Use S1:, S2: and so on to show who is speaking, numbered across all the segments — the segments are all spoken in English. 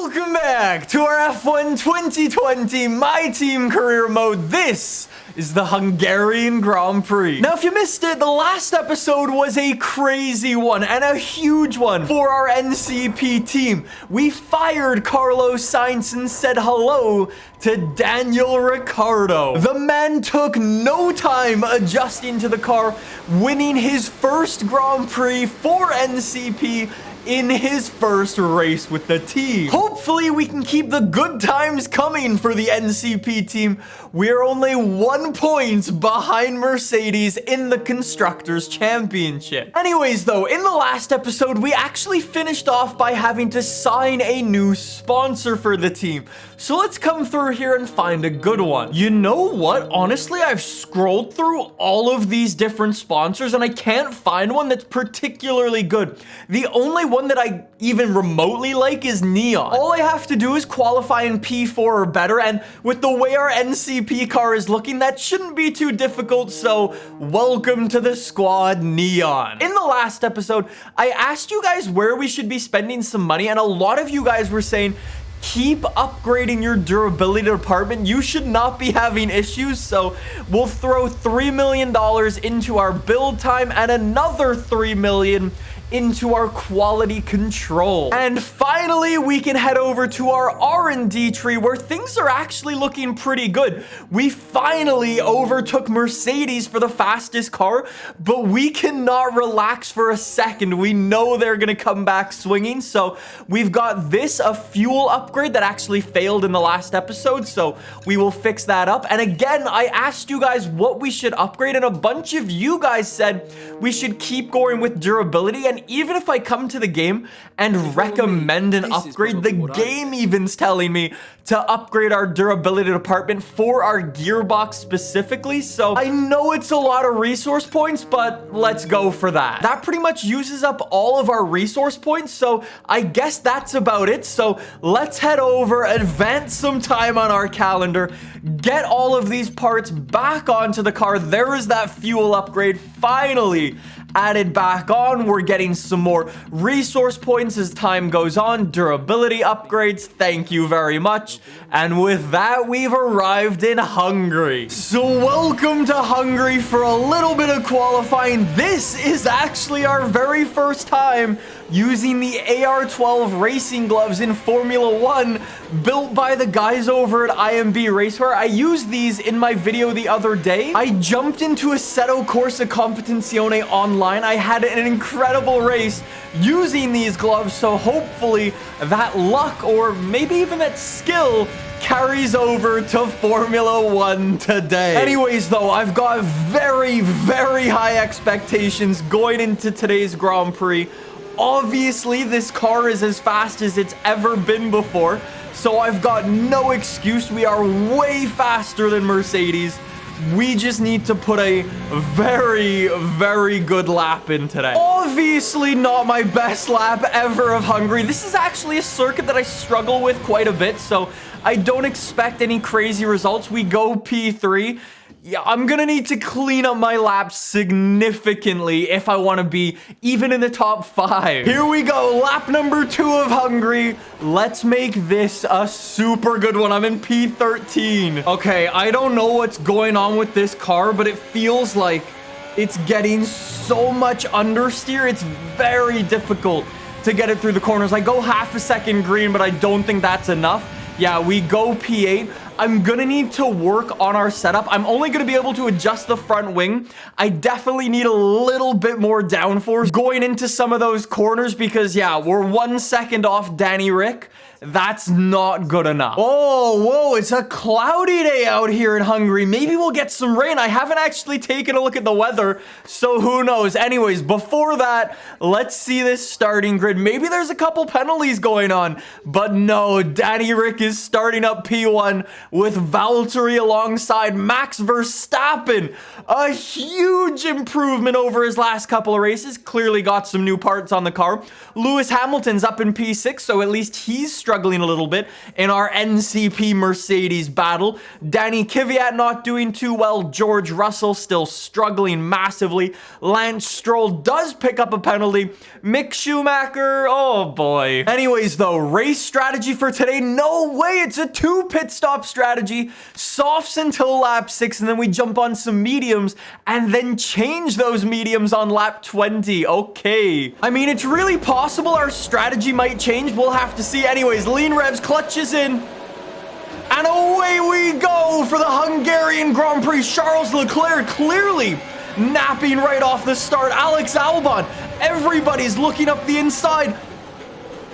S1: Welcome back to our F1 2020 My Team Career Mode. This is the Hungarian Grand Prix. Now, if you missed it, the last episode was a crazy one and a huge one for our NCP team. We fired Carlos Sainz and said hello to Daniel Ricciardo. The man took no time adjusting to the car, winning his first Grand Prix for NCP in his first race with the team. Hopefully we can keep the good times coming for the NCP team. We're only 1 point behind Mercedes in the Constructors' Championship. Anyways though, in the last episode, we actually finished off by having to sign a new sponsor for the team. So let's come through here and find a good one. You know what? Honestly, I've scrolled through all of these different sponsors and I can't find one that's particularly good. The only one that I even remotely like is Neon. All I have to do is qualify in P4 or better, and with the way our NCP car is looking, that shouldn't be too difficult, so welcome to the squad, Neon. In the last episode, I asked you guys where we should be spending some money, and a lot of you guys were saying, keep upgrading your durability department. You should not be having issues, so we'll throw $3 million into our build time and another $3 million into our quality control. And finally, we can head over to our R&D tree where things are actually looking pretty good. We finally overtook Mercedes for the fastest car, but we cannot relax for a second. We know they're gonna come back swinging, so we've got this, a fuel upgrade that actually failed in the last episode, so we will fix that up. And again, I asked you guys what we should upgrade, and a bunch of you guys said we should keep going with durability. And even if I come to the game and recommend an upgrade, the game even's telling me to upgrade our durability department for our gearbox specifically. So I know it's a lot of resource points, but let's go for that. That pretty much uses up all of our resource points, so I guess that's about it. So let's head over, advance some time on our calendar, get all of these parts back onto the car. There is that fuel upgrade finally added back on. We're getting some more resource points as time goes on. Durability upgrades, thank you very much. And with that, we've arrived in Hungary. So welcome to Hungary for a little bit of qualifying. This is actually our very first time using the AR12 racing gloves in Formula 1, built by the guys over at IMB Racewear. I used these in my video the other day. I jumped into Assetto Corsa Competizione online. I had an incredible race using these gloves, so hopefully that luck, or maybe even that skill, carries over to Formula 1 today. Anyways though, I've got very, very high expectations going into today's Grand Prix. Obviously, this car is as fast as it's ever been before, so I've got no excuse. We are way faster than Mercedes. We just need to put a very, very good lap in today. Obviously not my best lap ever of Hungary. This is actually a circuit that I struggle with quite a bit, so I don't expect any crazy results. We go P3. Yeah, I'm gonna need to clean up my laps significantly if I want to be even in the top 5. Here we go, lap number 2 of Hungary. Let's make this a super good one. I'm in P13. Okay, I don't know what's going on with this car, but it feels like it's getting so much understeer. It's very difficult to get it through the corners. I go half a second green, but I don't think that's enough. Yeah, we go P8. I'm gonna need to work on our setup. I'm only gonna be able to adjust the front wing. I definitely need a little bit more downforce going into some of those corners because, yeah, we're 1 second off Danny Rick. That's not good enough. Oh, whoa, it's a cloudy day out here in Hungary. Maybe we'll get some rain. I haven't actually taken a look at the weather, so who knows? Anyways, before that, let's see this starting grid. Maybe there's a couple penalties going on, but no, Danny Rick is starting up P1 with Valtteri alongside Max Verstappen. A huge improvement over his last couple of races. Clearly got some new parts on the car. Lewis Hamilton's up in P6, so at least he's struggling a little bit in our NCP Mercedes battle. Danny Kvyat not doing too well. George Russell still struggling massively. Lance Stroll does pick up a penalty. Mick Schumacher, oh boy. Anyways though, race strategy for today, no way, it's a 2 pit stop strategy. Softs until lap 6, and then we jump on some mediums and then change those mediums on lap 20. Okay. I mean, it's really possible our strategy might change. We'll have to see. Anyways, lean revs, clutches in. And away we go for the Hungarian Grand Prix. Charles Leclerc clearly napping right off the start. Alex Albon, everybody's looking up the inside.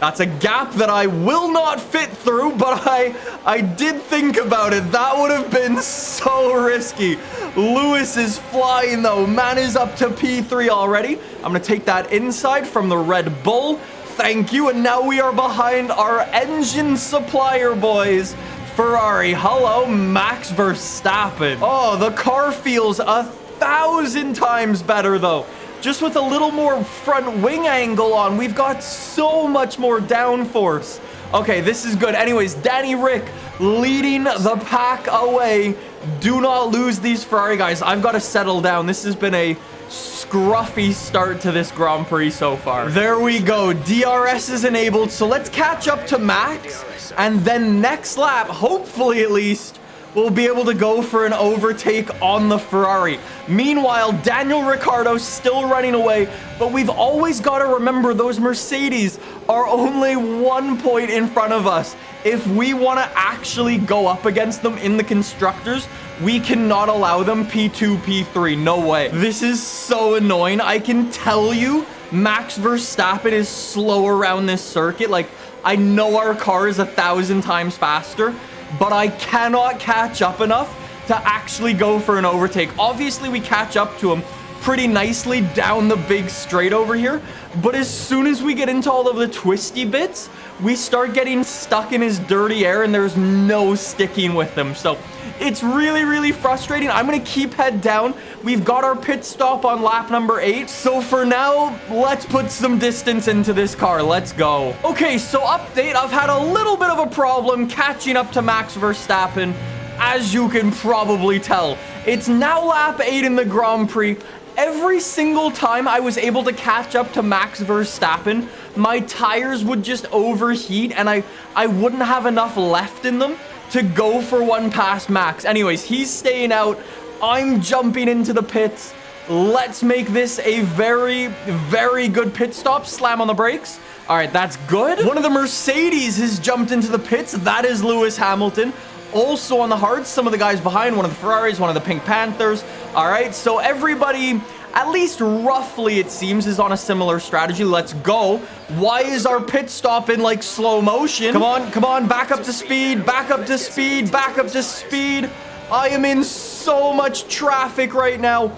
S1: That's a gap that I will not fit through, but I did think about it. That would have been so risky. Lewis is flying though. Man is up to P3 already. I'm gonna take that inside from the Red Bull. Thank you. And now we are behind our engine supplier, boys. Ferrari. Hello, Max Verstappen. Oh, the car feels 1,000 times better though. Just with a little more front wing angle on, we've got so much more downforce. Okay, this is good. Anyways, Danny Rick leading the pack away. Do not lose these Ferrari guys. I've got to settle down. This has been a scruffy start to this Grand Prix so far. There we go. DRS is enabled. So let's catch up to Max. And then next lap, hopefully at least, we'll be able to go for an overtake on the Ferrari. Meanwhile, Daniel Ricciardo still running away, but we've always got to remember those Mercedes are only 1 point in front of us. If we want to actually go up against them in the constructors, we cannot allow them P2, P3. No way. This is so annoying. I can tell you, Max Verstappen is slow around this circuit. Like, I know our car is 1,000 times faster, but I cannot catch up enough to actually go for an overtake. Obviously, we catch up to him pretty nicely down the big straight over here, but as soon as we get into all of the twisty bits, we start getting stuck in his dirty air and there's no sticking with him. So it's really, really frustrating. I'm gonna keep head down. We've got our pit stop on lap number 8. So for now, let's put some distance into this car. Let's go. Okay, so update. I've had a little bit of a problem catching up to Max Verstappen, as you can probably tell. It's now lap 8 in the Grand Prix. Every single time I was able to catch up to Max Verstappen, my tires would just overheat and I wouldn't have enough left in them to go for one past Max. Anyways, he's staying out. I'm jumping into the pits. Let's make this a very, very good pit stop. Slam on the brakes. All right, that's good. One of the Mercedes has jumped into the pits. That is Lewis Hamilton. Also on the hards, some of the guys behind, one of the Ferraris, one of the Pink Panthers. All right, so everybody, at least roughly it seems, is on a similar strategy. Let's go. Why is our pit stop in like slow motion? Come on, back up to speed, back up to speed, back up to speed. I am in so much traffic right now.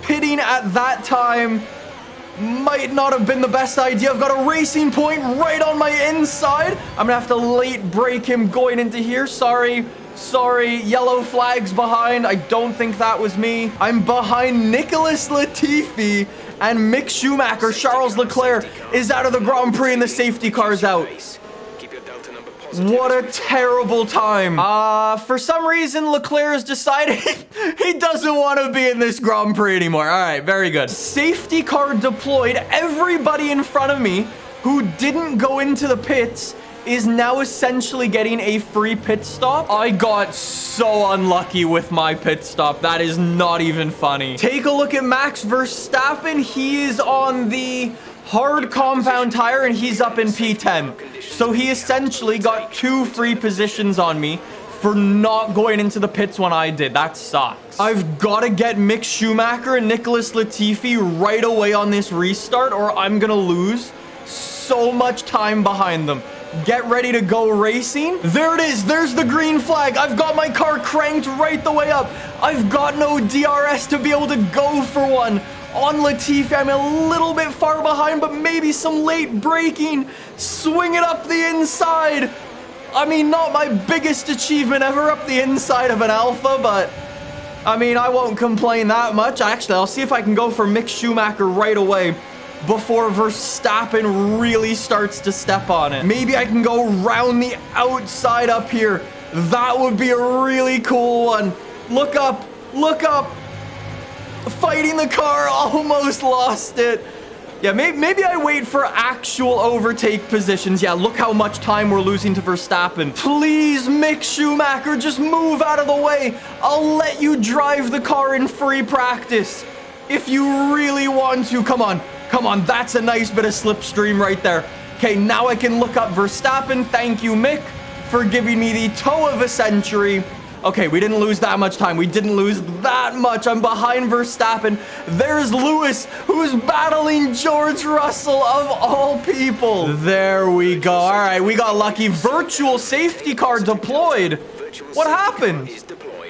S1: Pitting at that time might not have been the best idea. I've got a racing point right on my inside. I'm gonna have to late brake him going into here. Sorry, yellow flags behind. I don't think that was me. I'm behind Nicholas Latifi and Mick Schumacher. Charles Leclerc is out of the Grand Prix and the safety car's out. What a terrible time. For some reason, Leclerc has decided he doesn't want to be in this Grand Prix anymore. All right, very good. Safety car deployed. Everybody in front of me who didn't go into the pits is now essentially getting a free pit stop. I got so unlucky with my pit stop. That is not even funny. Take a look at Max Verstappen. He is on the hard compound tire and he's up in P10. So he essentially got 2 free positions on me for not going into the pits when I did. That sucks. I've got to get Mick Schumacher and Nicholas Latifi right away on this restart or I'm gonna lose so much time behind them. Get ready to go racing. There it is. There's the green flag. I've got my car cranked right the way up. I've got no DRS to be able to go for one. On Latifi, I'm a little bit far behind, but maybe some late braking. Swing it up the inside. I mean, not my biggest achievement ever up the inside of an Alpha, but I mean, I won't complain that much. Actually, I'll see if I can go for Mick Schumacher right away. before Verstappen really starts to step on it. Maybe I can go round the outside up here. That would be a really cool one. Look up, look up. Fighting the car, almost lost it. Yeah, maybe I wait for actual overtake positions. Yeah, look how much time we're losing to Verstappen. Please, Mick Schumacher, just move out of the way. I'll let you drive the car in free practice if you really want to. Come on, come on. That's a nice bit of slipstream right there. Okay, now I can look up Verstappen. Thank you, Mick, for giving me the tow of a century. Okay, we didn't lose that much time. We didn't lose that much. I'm behind Verstappen. There's Lewis, who's battling George Russell of all people. There we go. All right, we got lucky. Virtual safety car deployed. What happened?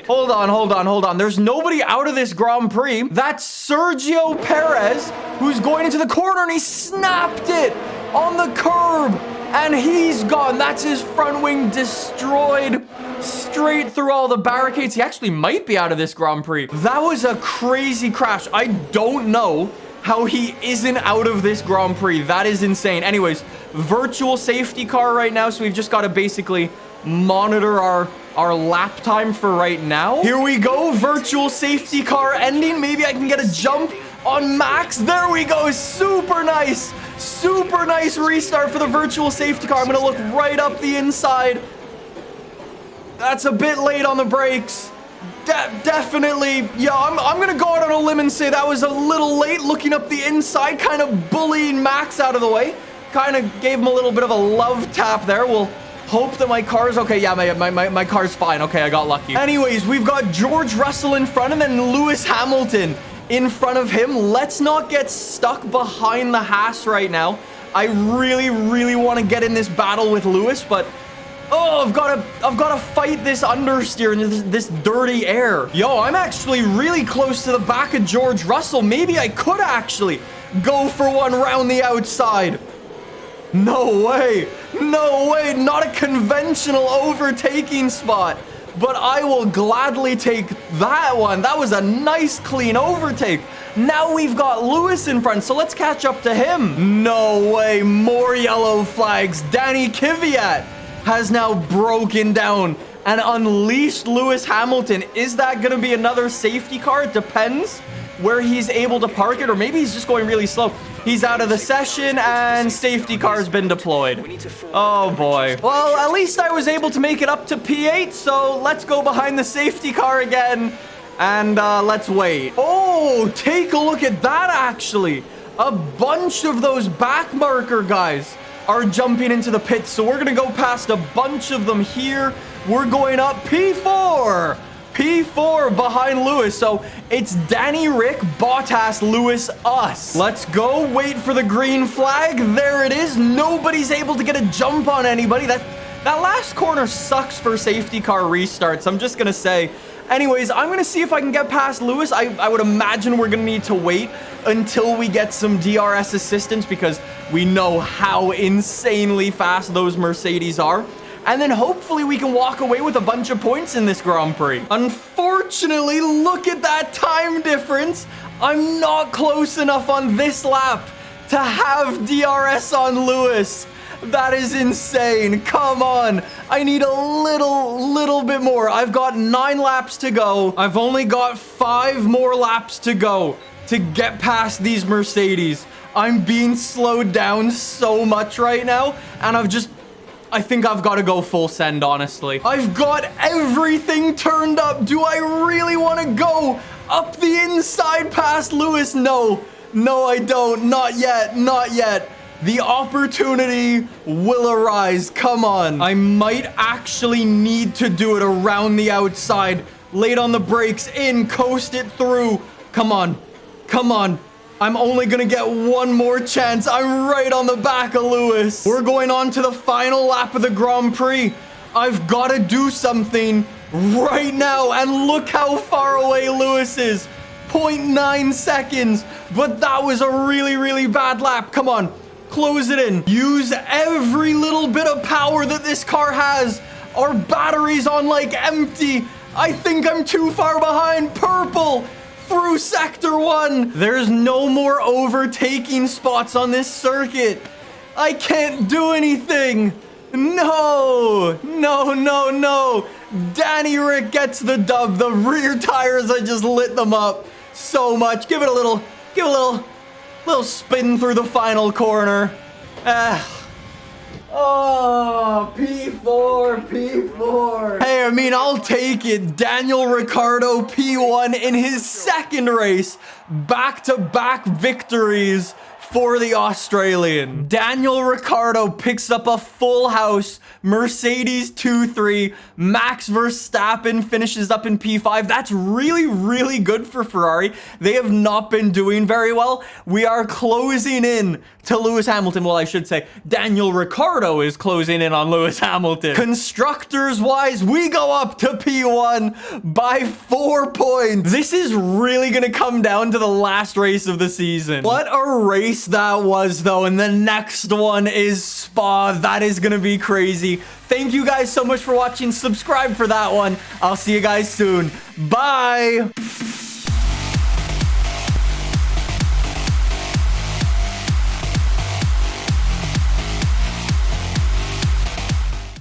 S1: Hold on, hold on, hold on. There's nobody out of this Grand Prix. That's Sergio Perez, who's going into the corner, and he snapped it on the curb. And he's gone. That's his front wing destroyed straight through all the barricades. He actually might be out of this Grand Prix. That was a crazy crash. I don't know how he isn't out of this Grand Prix. That is insane. Anyways, virtual safety car right now. So we've just got to basically monitor our lap time for right now. Here we go. Virtual safety car ending. Maybe I can get a jump on Max. There we go. Super nice. Super nice restart for the virtual safety car. I'm going to look right up the inside. That's a bit late on the brakes. Definitely. Yeah, I'm going to go out on a limb and say that was a little late looking up the inside, kind of bullying Max out of the way. Kind of gave him a little bit of a love tap there. We'll hope that my car's okay. Yeah, my car's fine. Okay, I got lucky. Anyways, we've got George Russell in front and then Lewis Hamilton in front of him. Let's not get stuck behind the Haas right now. I really, really want to get in this battle with Lewis, but oh, I've got to fight this understeer and this dirty air. Yo, I'm actually really close to the back of George Russell. Maybe I could actually go for one round the outside. No way. No way. Not a conventional overtaking spot. But I will gladly take that one. That was a nice, clean overtake. Now we've got Lewis in front, so let's catch up to him. No way. More yellow flags. Danny Kvyat has now broken down and unleashed Lewis Hamilton. Is that going to be another safety car? It depends where he's able to park it, or maybe he's just going really slow. He's out of the session and safety car has been deployed. Oh boy. Well, at least I was able to make it up to P8, so let's go behind the safety car again and let's wait. Oh, take a look at that actually. A bunch of those back marker guys are jumping into the pits, so we're gonna go past a bunch of them here. We're going up P4 behind Lewis. So it's Danny, Rick, Bottas, Lewis, us. Let's go wait for the green flag. There it is. Nobody's able to get a jump on anybody. That last corner sucks for safety car restarts, I'm just gonna say. Anyways, I'm gonna see if I can get past Lewis. I would imagine we're gonna need to wait until we get some DRS assistance because we know how insanely fast those Mercedes are. And then hopefully we can walk away with a bunch of points in this Grand Prix. Unfortunately, look at that time difference. I'm not close enough on this lap to have DRS on Lewis. That is insane. Come on. I need a little bit more. I've got 9 laps to go. I've only got 5 more laps to go to get past these Mercedes. I'm being slowed down so much right now, and I think I've got to go full send, honestly. I've got everything turned up. Do I really want to go up the inside past Lewis? No. No, I don't. Not yet. Not yet. The opportunity will arise. Come on. I might actually need to do it around the outside. Late on the brakes. In. Coast it through. Come on. Come on. I'm only gonna get one more chance. I'm right on the back of Lewis. We're going on to the final lap of the Grand Prix. I've got to do something right now. And look how far away Lewis is. 0.9 seconds. But that was a really, really bad lap. Come on. Close it in. Use every little bit of power that this car has. Our battery's on like empty. I think I'm too far behind. Purple. through sector 1. There's no more overtaking spots on this circuit. I can't do anything. No, no, no, no. Danny Rick gets the dub. The rear tires, I just lit them up so much. Give it a little spin through the final corner. Oh, P4, P4. Hey, I mean, I'll take it. Daniel Ricciardo P1 in his second race. Back-to-back victories for the Australian. Daniel Ricciardo picks up a full house Mercedes 2-3. Max Verstappen finishes up in P5. That's really, really good for Ferrari. They have not been doing very well. We are closing in to Lewis Hamilton. Well, I should say Daniel Ricciardo is closing in on Lewis Hamilton. Constructors wise, we go up to P1 by 4 points. This is really gonna come down to the last race of the season. What a race that was, though, and the next one is Spa. That is gonna be crazy. Thank you guys so much for watching. Subscribe for that one. I'll see you guys soon. Bye.